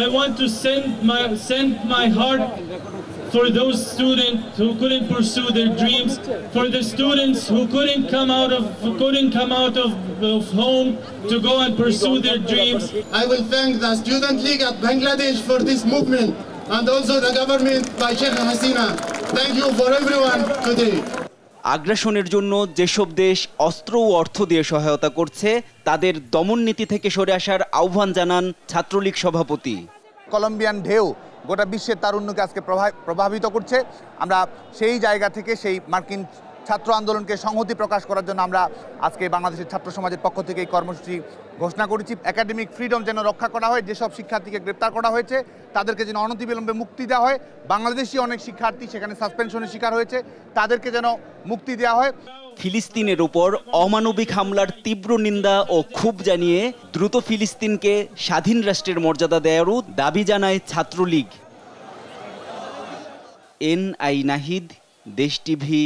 I want to send my heart for those students who couldn't pursue their dreams, for the students who couldn't come out of home to go and pursue their dreams. I will thank the Student League of Bangladesh for this movement and also the government by Sheikh Hasina. Thank you for everyone today. আগ্রাসনের জন্য যেসব দেশ অস্ত্র ও অর্থ দিয়ে সহায়তা করছে তাদের দমন নীতি থেকে সরে আসার আহ্বান জানান ছাত্রলীগ সভাপতি। কলম্বিয়ান ঢেউ গোটা বিশ্বের তারুণ্যকে আজকে প্রভাবিত করছে। আমরা সেই জায়গা থেকে সেই মার্কিন ছাত্র আন্দোলনকে সংহতি প্রকাশ করার জন্য আমরা আজকে বাংলাদেশের ছাত্র সমাজের পক্ষ থেকে এই কর্মসূচি ঘোষণা করেছি। একাডেমিক ফ্রিডম যেন রক্ষা করা হয়, যেসব শিক্ষার্থীকে গ্রেপ্তার করা হয়েছে তাদেরকে যেন অনতিবিলম্বে মুক্তি দেওয়া হয়। বাংলাদেশি অনেক শিক্ষার্থী সেখানে সাসপেনশনের শিকার হয়েছে, তাদেরকে যেন মুক্তি দেওয়া হয়। ফিলিস্তিনের উপর অমানবিক হামলার তীব্র নিন্দা ও ক্ষোভ জানিয়ে দ্রুত ফিলিস্তিনকে স্বাধীন রাষ্ট্রের মর্যাদা দেওয়ারও দাবি জানায় ছাত্রলীগ। এনআই নাহিদ, দেশ টিভি,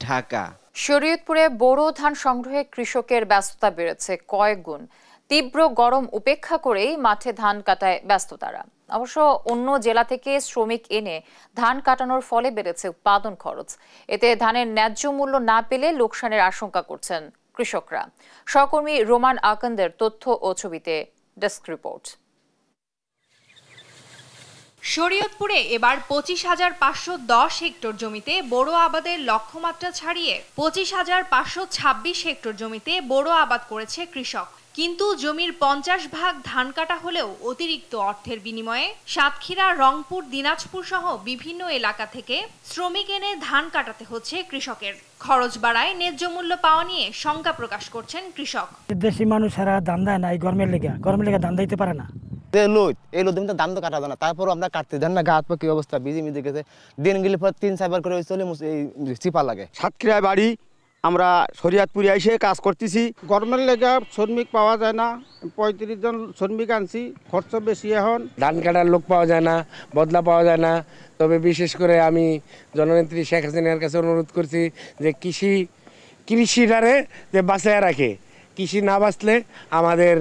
ঢাকা। শরীয়তপুরে বোরো ধান সংগ্রহে কৃষকের ব্যস্ততা বেড়েছে কয়েক গুণ। তীব্র গরম উপেক্ষা করেই মাঠে ধান কাটায় ব্যস্ত তারা। অবশ্য অন্য জেলা থেকে শ্রমিক এনে ধান কাটানোর ফলে বেড়েছে উৎপাদন খরচ। এতে ধানের ন্যায্য মূল্য না পেলে লোকসানের আশঙ্কা করছেন কৃষকরা। সহকর্মী রোমান আকান্দের তথ্য ও ছবিতে ডেস্ক রিপোর্ট। শরীয়তপুরে এবার 25,510 হেক্টর জমিতে বোরো আবাদের লক্ষ্যমাত্রা ছাড়িয়ে 25,526 হেক্টর জমিতে বোরো আবাদ করেছে কৃষক। কিন্তু জমির 50 ভাগ ধান কাটা হলেও অতিরিক্ত অর্থের বিনিময়ে সাতক্ষীরা, রংপুর, দিনাজপুর সহ বিভিন্ন এলাকা থেকে শ্রমিক এনে ধান কাটাতে হচ্ছে কৃষকের। খরচ বাড়ায় ন্যায্য মূল্য পাওয়া নিয়ে শঙ্কা প্রকাশ করছেন কৃষক। দেশি মানুষেরা ধান দেয় না, এই গরমের লেগে ধান দিতে পারে না। এই লোদ দাম তো কাটা যায় না, তারপর আমরা কাটতে দেন না। গাছ কি অবস্থা, বিজি মিজি গেছে, দিন গেলে পর 3-4 বার করে চলে চিপা লাগে। সাতক্ষীরায় বাড়ি, আমরা শরীয়তপুরে এসে কাজ করতেছি। গরমের লেগে শ্রমিক পাওয়া যায় না, 35 জন শ্রমিক আনছি, খরচ বেশি। এখন ধান কাটার লোক পাওয়া যায় না, বদলা পাওয়া যায় না। তবে বিশেষ করে আমি জননেত্রী শেখ হাসিনার কাছে অনুরোধ করছি যে কৃষিটারে যে বাঁচায় রাখে, কৃষি না বাঁচলে আমাদের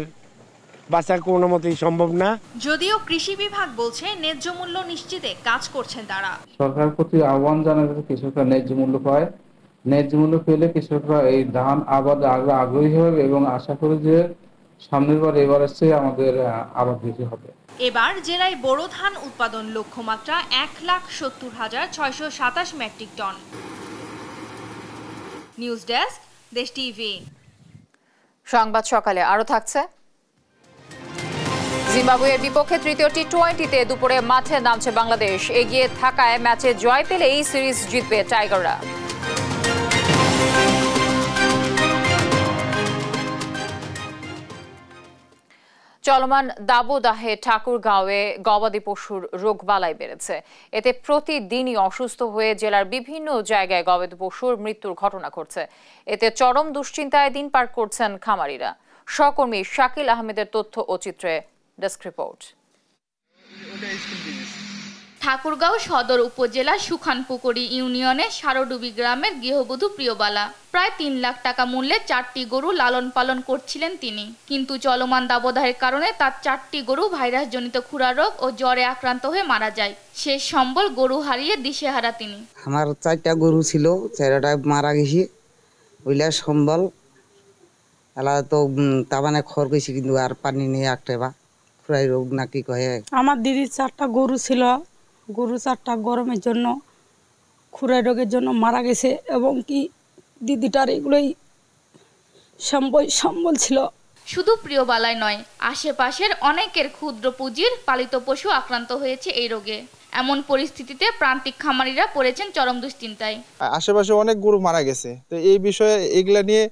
বাঁচা কোনো মতেই সম্ভব না। যদিও কৃষি বিভাগ বলছে ন্যায্য মূল্য নিশ্চিতে কাজ করছেন তারা। সরকার প্রতি আহ্বান জানাতে কৃষকরা ন্যায্য মূল্য পায়। ন্যায্য মূল্য পেলে কৃষকরা এই ধান আবাদ আগ্রহী হবে এবং আশা করি যে সামনের বার এবারের চেয়ে আমাদের আবাদ বেশি হবে। এবার জেলায় বোরো ধান উৎপাদন লক্ষ্যমাত্রা 1,70,627 মেট্রিক টন। নিউজ ডেস্ক, দেশ টিভি। সংবাদ সকালে আরো থাকছে। জিম্বাবুয়ের বিপক্ষে তৃতীয় টি-20তে দুপুরে মাঠে নামছে বাংলাদেশ। এগিয়ে থাকায় ম্যাচে জয় পেলে এই সিরিজ জিতবে টাইগাররা। চলমান দাবদাহে ঠাকুরগাঁওয়ে গবাদি পশুর রোগবালাই বেড়েছে। এতে প্রতিদিনই অসুস্থ হয়ে জেলার বিভিন্ন জায়গায় গবাদি পশুর মৃত্যুর ঘটনা ঘটছে। এতে চরম দুশ্চিন্তায় দিন পার করছেন খামারিরা। সহকর্মী শাকিল আহমেদের তথ্য ও চিত্রে ডেস্ক রিপোর্ট। ঠাকুরগাঁও সদর উপজেলা সুখানপুকুরি ইউনিয়নে সারডুবি গ্রামের গৃহবধূ প্রিয়বালা প্রায় 3 লাখ টাকা মূল্যে 4টি গরু লালন পালন করছিলেন তিনি। কিন্তু চলমান দাবদাহের কারণে তার 4টি গরু ভাইরাসজনিত খুরা রোগ ও জ্বরে আক্রান্ত হয়ে মারা যায়। শেষ সম্বল গরু হারিয়ে দিশেহারা তিনি। আমার 4টা গরু ছিল, 4টা মারা গেছে, ওইলা সম্বল এলা তো তাবানে খর গেছি, কিন্তু আর পানি নেই একটা খুরাই রোগ নাকি কয়ে। আমার দিদির 4টা গরু ছিল, গরু 4টা গরমের জন্য খুরাই রোগের জন্য মারা গেছে এবং কি দিদিটার এগুলোই সম্বল ছিল। শুধু প্রিয়বালাই নয়, আশেপাশের অনেকের ক্ষুদ্র পুঁজির পালিত পশু আক্রান্ত হয়েছে এই রোগে। এমন পরিস্থিতিতে প্রান্তিক খামারিরা পড়েছেন চরম দুশ্চিন্তায়। আশেপাশে অনেক গরু মারা গেছে, তো এই বিষয়ে এগুলা নিয়ে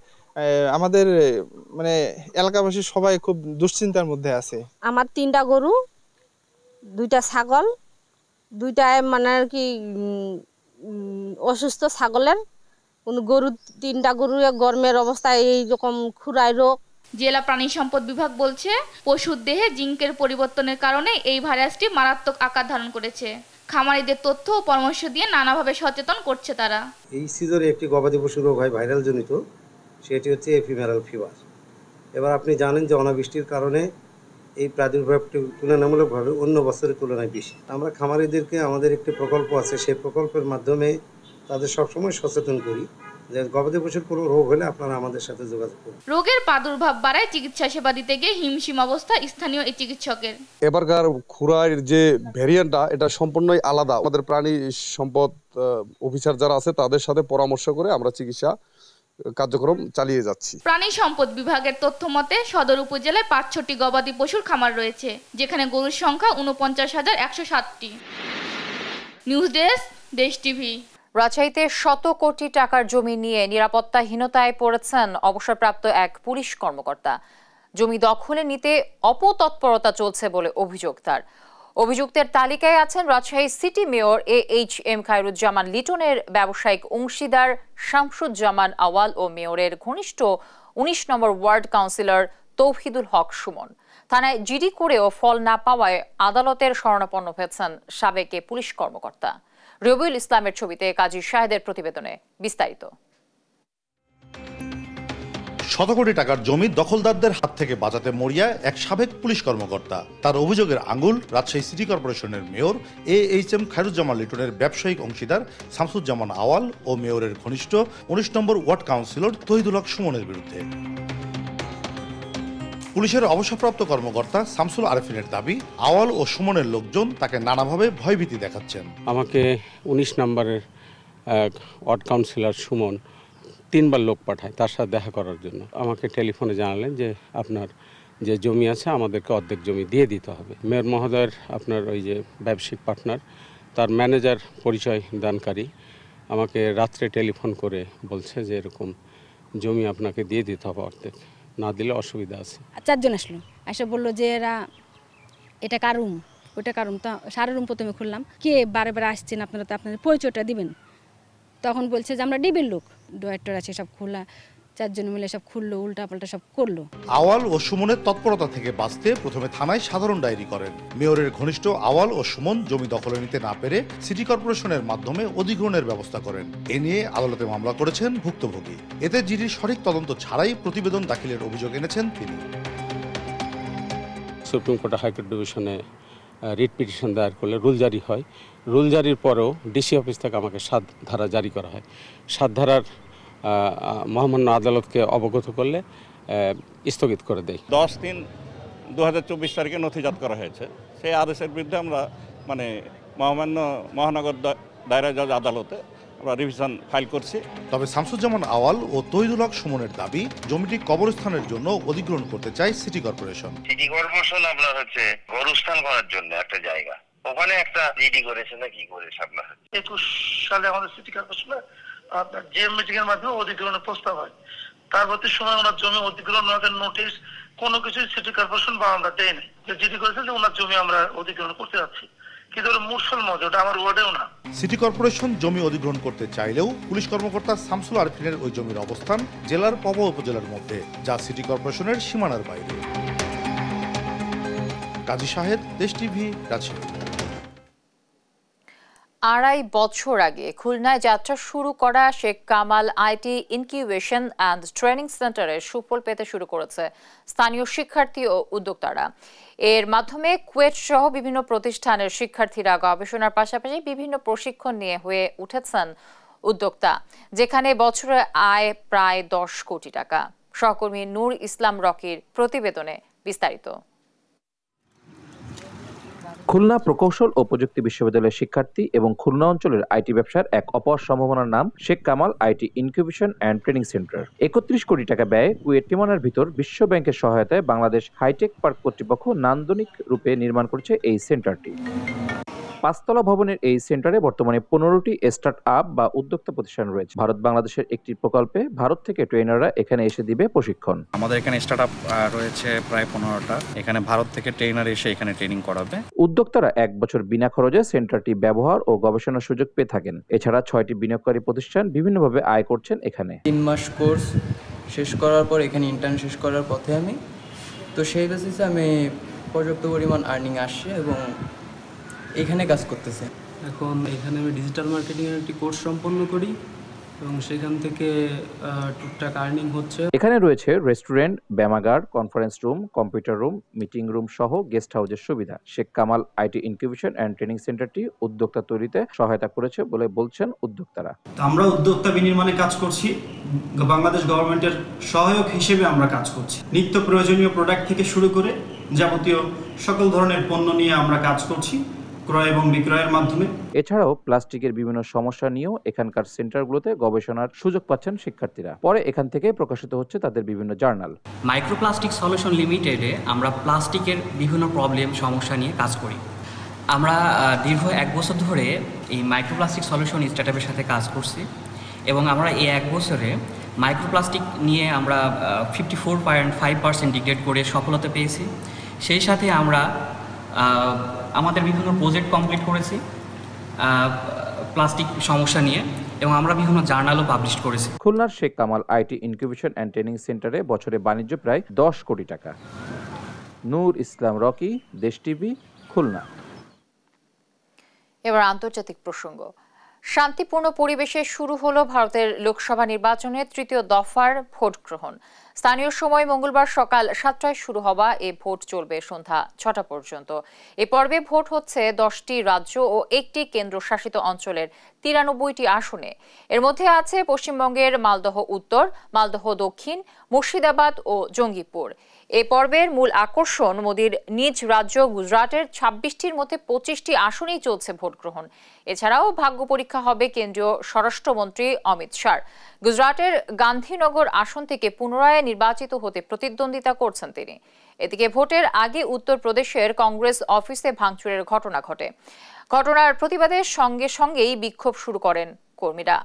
আমাদের মানে এলাকাবাসী সবাই খুব দুশ্চিন্তার মধ্যে আছে। আমার 3টা গরু, 2টা ছাগল, 2টায় মানে আর কি অসুস্থ ছাগলের, গরু 3টা গরু গরমের অবস্থায় এই রকম খুরাই রোগ। জেলা প্রাণী সম্পদ বিভাগ বলছে পশুর দেহে জিঙ্কের পরিবর্তনের কারণে এই ভাইরাসটি মারাত্মক আকার ধারণ করেছে। খামারিদের তথ্য ও পরামর্শ দিয়ে নানাভাবে সচেতন করছে তারা। এই সিজনে একটি গবাদি পশু রোগ হয় ভাইরাল জনিত, সেটি হচ্ছে এপিমেরাল ফিভার। এবার আপনি জানেন যে অনাবৃষ্টির কারণে এই প্রাদুর্ভাবটি তুলনামূলকভাবে অন্য বছরের তুলনায় বেশি। আমরা খামারিদেরকে আমাদের একটি প্রকল্প আছে, সেই প্রকল্পের মাধ্যমে তাদের সবসময় সচেতন করি যে গবাদি পশুর কোনো রোগ হলে আপনারা আমাদের সাথে যোগাযোগ করুন। রোগের প্রাদুর্ভাব বাড়ায় চিকিৎসা সেবা দিতে গিয়ে হিমশিম অবস্থা স্থানীয় এই চিকিৎসকের। এবারকার খুরার যে ভ্যারিয়েন্টটা এটা সম্পূর্ণই আলাদা। আমাদের প্রাণী সম্পদ অফিসার যারা আছে তাদের সাথে পরামর্শ করে আমরা চিকিৎসা কার্যক্রম চালিয়ে যাচ্ছি। প্রাণী সম্পদ বিভাগের তথ্য মতে সদর উপজেলায় 5-6টি গবাদি পশুর খামার রয়েছে, যেখানে গরুর সংখ্যা 49,107টি। নিউজ ডেস্ক, দেশ টিভি। রাজশাহীতে শত কোটি টাকার জমি নিয়ে নিরাপত্তাহীনতায় পড়েছেন অবসরপ্রাপ্ত এক পুলিশ কর্মকর্তা। জমি দখলে নিতে অপতৎপরতা চলছে বলে অভিযোগ তার। অভিযুক্তের তালিকায় আছেন Rajshahi city mayor AHM Khairuzzaman লিটনের ব্যবসায়িক অংশীদার শামসুজ্জামান আওয়াল ও মেয়রের ঘনিষ্ঠ 19 নম্বর ওয়ার্ড কাউন্সিলর তৌহিদুল হক সুমন। থানায় জিডি করেও ফল না পাওয়ায় আদালতের শরণাপন্ন হয়েছেন সাবেক পুলিশ কর্মকর্তা। রবিউল ইসলামের ছবিতে কাজী শাহেদের প্রতিবেদনে বিস্তারিত। শত কোটি টাকার জমি দখলদারদের হাত থেকে বাঁচাতে মরিয়া এক সাবেক পুলিশ কর্মকর্তা। তার অভিযোগের আঙুল রাজশাহী সিটি কর্পোরেশনের মেয়র AHM খায়রুজ্জামান লিটনের ব্যবসায়িক অংশীদার শামসুজ্জামান আওয়াল ও মেয়রের ঘনিষ্ঠ 19 নম্বর ওয়ার্ড কাউন্সিলর তৌহিদুল হক সুমনের বিরুদ্ধে। পুলিশের অবসরপ্রাপ্ত কর্মকর্তা শামসুল আরেফিনের দাবি, আওয়াল ও সুমনের লোকজন তাকে নানাভাবে ভয়ভীতি দেখাচ্ছেন। আমাকে 19 নম্বরের ওয়ার্ড কাউন্সিলর সুমন 3 বার লোক পাঠায় তার সাথে দেখা করার জন্য। আমাকে টেলিফোনে জানালেন যে আপনার যে জমি আছে আমাদেরকে অর্ধেক জমি দিয়ে দিতে হবে। মেয়র মহোদয়ের আপনার ওই যে ব্যবসায়িক পার্টনার, তার ম্যানেজার পরিচয় দানকারী আমাকে রাত্রে টেলিফোন করে বলছে যে এরকম জমি আপনাকে দিয়ে দিতে হবে অর্ধেক, না দিলে অসুবিধা আছে। 4 জন আসলো, এসে বললো যে এরা এটা কার রুম, ওইটা কার রুম। তা সারা রুম প্রথমে খুললাম, কে বারে বারে আসছেন আপনারা, তো আপনাদের পরিচয়টা দিবেন। তখন বলছে যে আমরা ডিবির লোক, ডোয়ার আছে সব খোলা, 4 জন মিলে সব খুললো, উল্টাপাল্টা সব করলো। আওয়াল ও সুমনের তৎপরতা থেকে বাঁচতে প্রথমে থানায় সাধারণ ডায়েরি করেন। মেয়রের ঘনিষ্ঠ আওয়াল ও সুমন জমি দখলে নিতে না পেরে সিটি কর্পোরেশনের মাধ্যমে অধিগ্রহণের ব্যবস্থা করেন। এ নিয়ে আদালতে মামলা করেছেন ভুক্তভোগী। এতে জিডির সঠিক তদন্ত ছাড়াই প্রতিবেদন দাখিলের অভিযোগ এনেছেন তিনি। সুপ্রিম কোর্ট হাইকোর্ট ডিভিশনে রিট পিটিশন দায়ের করলে রুল জারি হয়। রুল জারির পরেও ডিসি অফিস থেকে আমাকে 7 ধারা জারি করা হয়। 7 ধারার মহামান্য আদালতকে অবগত করলে স্থগিত করে দেয়। 10/3/2024 তারিখে নথিজাত করা হয়েছে। সেই আদেশের বিরুদ্ধে আমরা মহামান্য মহানগর দায়রা জজ আদালতে আমরা রিভিশন ফাইল করছি। তবে শামসুজ্জামান আওয়াল ও তৈদুল হক সুমনের দাবি, জমিটি কবরস্থানের জন্য অধিগ্রহণ করতে চায় সিটি কর্পোরেশন। সিটি কর্পোরেশন আপনার গরুস্থান করার জন্য একটা জায়গা, ওখানে একটা জিডি করেছে না কি করেছে আপনার 21 সালে আমাদের সিটি কর্পোরেশনে আপনার জিএম মিটিং এর মাধ্যমে অধিগ্রহণের প্রস্তাব হয়। পরবর্তী সময় ওনার জমি অধিগ্রহণ নোটিশ কোনো কিছু সিটি কর্পোরেশন বা আমরা দেয়নি, যে জিডি করেছে যে ওনার জমি আমরা অধিগ্রহণ করতে যাচ্ছি, কিন্তু ওটা মুরসাল মজ, ওটা আমার ওয়ার্ডেও না। সিটি কর্পোরেশন জমি অধিগ্রহণ করতে চাইলেও পুলিশ কর্মকর্তা শামসুল আরেফিনের ওই জমির অবস্থান জেলার পবা উপজেলার মধ্যে, যা সিটি কর্পোরেশনের সীমানার বাইরে। কাজী শাহেদ, দেশ টিভি, রাজশাহী। 2.5 বছর আগে খুলনায় যাত্রা শুরু করা Sheikh Kamal IT incubation and training সেন্টারের সুফল পেতে শুরু করেছে স্থানীয় শিক্ষার্থী ও উদ্যোক্তারা। এর মাধ্যমে কুয়েট সহ বিভিন্ন প্রতিষ্ঠানের শিক্ষার্থীরা গবেষণার পাশাপাশি বিভিন্ন প্রশিক্ষণ নিয়ে হয়ে উঠেছেন উদ্যোক্তা, যেখানে বছরে আয় প্রায় 10 কোটি টাকা। সহকর্মী নূর ইসলাম রকির প্রতিবেদনে বিস্তারিত। খুলনা প্রকৌশল ও প্রযুক্তি বিশ্ববিদ্যালয়ের শিক্ষার্থী এবং খুলনা অঞ্চলের আইটি ব্যবসার এক অপার সম্ভাবনার নাম Sheikh Kamal IT incubation and training centre. 31 কোটি টাকা ব্যয়ে কুয়েট টিমানার ভিতর বিশ্ব ব্যাংকের সহায়তায় বাংলাদেশ হাইটেক পার্ক কর্তৃপক্ষ নান্দনিক রূপে নির্মাণ করছে এই সেন্টারটি। 5 তলা ভবনের এই সেন্টারে বর্তমানে 15টি স্টার্ট আপ বা উদ্যোক্তা প্রতিষ্ঠান রয়েছে। ভারত বাংলাদেশের একটি প্রকল্পে ভারত থেকে ট্রেনাররা এখানে এসে দিবে প্রশিক্ষণ। আমাদের এখানে স্টার্ট আপ রয়েছে প্রায় 15টা, এখানে ভারত থেকে ট্রেনার এসে এখানে ট্রেনিং করাবে। উদ্যোক্তারা 1 বছর বিনা খরচে সেন্টারটি ব্যবহার ও গবেষণার সুযোগ পেয়ে থাকেন। এছাড়া 6টি বিনিয়োগকারী প্রতিষ্ঠান বিভিন্নভাবে আয় করছেন এখানে। 3 মাস কোর্স শেষ করার পর এখানে ইন্টার্ন শেষ করার পথে আমি, তো সেই বেসিসে আমি পর্যাপ্ত পরিমাণ আর্নিং আসছে এবং এখানে কাজ করতেছে। এখন এখানে আমি ডিজিটাল মার্কেটিংয়ের একটি কোর্স সম্পন্ন করি এবং সেখান থেকে টুকটাক আর্নিং হচ্ছে। এখানে রয়েছে রেস্টুরেন্ট, ব্যায়ামাগার, conference room, computer room, meeting room সহ গেস্ট হাউসের সুবিধা। Sheikh Kamal IT incubation and training সেন্টারটি উদ্যোক্তা তৈরিতে সহায়তা করেছে বলে বলছেন উদ্যোক্তারা। আমরা উদ্যোক্তা বিনির্মাণে কাজ করছি, বাংলাদেশ গভর্নমেন্টের সহায়ক হিসেবে আমরা কাজ করছি। নিত্য প্রয়োজনীয় প্রোডাক্ট থেকে শুরু করে যাবতীয় সকল ধরনের পণ্য নিয়ে আমরা কাজ করছি ক্রয় এবং বিক্রয়ের মাধ্যমে। এছাড়াও প্লাস্টিকের বিভিন্ন সমস্যা নিয়েও এখানকার সেন্টারগুলোতে গবেষণার সুযোগ পাচ্ছেন শিক্ষার্থীরা। পরে এখান থেকে প্রকাশিত হচ্ছে তাদের বিভিন্ন জার্নাল। মাইক্রোপ্লাস্টিক সলিউশন লিমিটেডে আমরা প্লাস্টিকের বিভিন্ন প্রবলেম সমস্যা নিয়ে কাজ করি। আমরা দীর্ঘ 1 বছর ধরে এই মাইক্রোপ্লাস্টিক সলিউশন স্টার্টআপের সাথে কাজ করছি এবং আমরা এই 1 বছরে মাইক্রোপ্লাস্টিক নিয়ে আমরা 54.5% ডিগ্রেড করে সফলতা পেয়েছি। সেই সাথে আমরা আমাদের বিভিন্ন প্রজেক্ট কমপ্লিট করেছি প্লাস্টিক সমস্যা নিয়ে এবং আমরা বিভিন্ন জার্নালও পাবলিশ করেছি। খুলনার Sheikh Kamal IT incubation and training সেন্টারে বছরে বাণিজ্য প্রায় 10 কোটি টাকা। নূর ইসলাম রকি, দেশ টিভি, খুলনা। এবার আন্তর্জাতিক প্রসঙ্গ। শান্তিপূর্ণ পরিবেশে শুরু হলো ভারতের লোকসভা নির্বাচনের 3য় দফার ভোট গ্রহণ। স্থানীয় সময় মঙ্গলবার সকাল 7টায় শুরু হওয়া এই ভোট চলবে সন্ধ্যা 6টা পর্যন্ত। এ পর্বে ভোট হচ্ছে 10টি রাজ্য ও 1টি কেন্দ্রশাসিত অঞ্চলের 93টি আসনে। এর মধ্যে আছে পশ্চিমবঙ্গের মালদহ উত্তর, মালদহ দক্ষিণ, মুর্শিদাবাদ ও জঙ্গিপুর। এ পর্বের মূল আকর্ষণ মোদির নিজ রাজ্য গুজরাটের 26টির মধ্যে 25টি আসনেই চলছে ভোট গ্রহণ। এছাড়াও ভাগ্য পরীক্ষা হবে কেন্দ্রীয় স্বরাষ্ট্রমন্ত্রী অমিত শাহর। গুজরাটের গান্ধীনগর আসন থেকে পুনরায় নির্বাচিত হতে প্রতিদ্বন্দ্বিতা করছেন তিনি। এদিকে ভোটের আগে উত্তরপ্রদেশের কংগ্রেস অফিসে ভাঙচুরের ঘটনা ঘটে। ঘটনার প্রতিবাদের সঙ্গে সঙ্গেই বিক্ষোভ শুরু করেন কর্মীরা।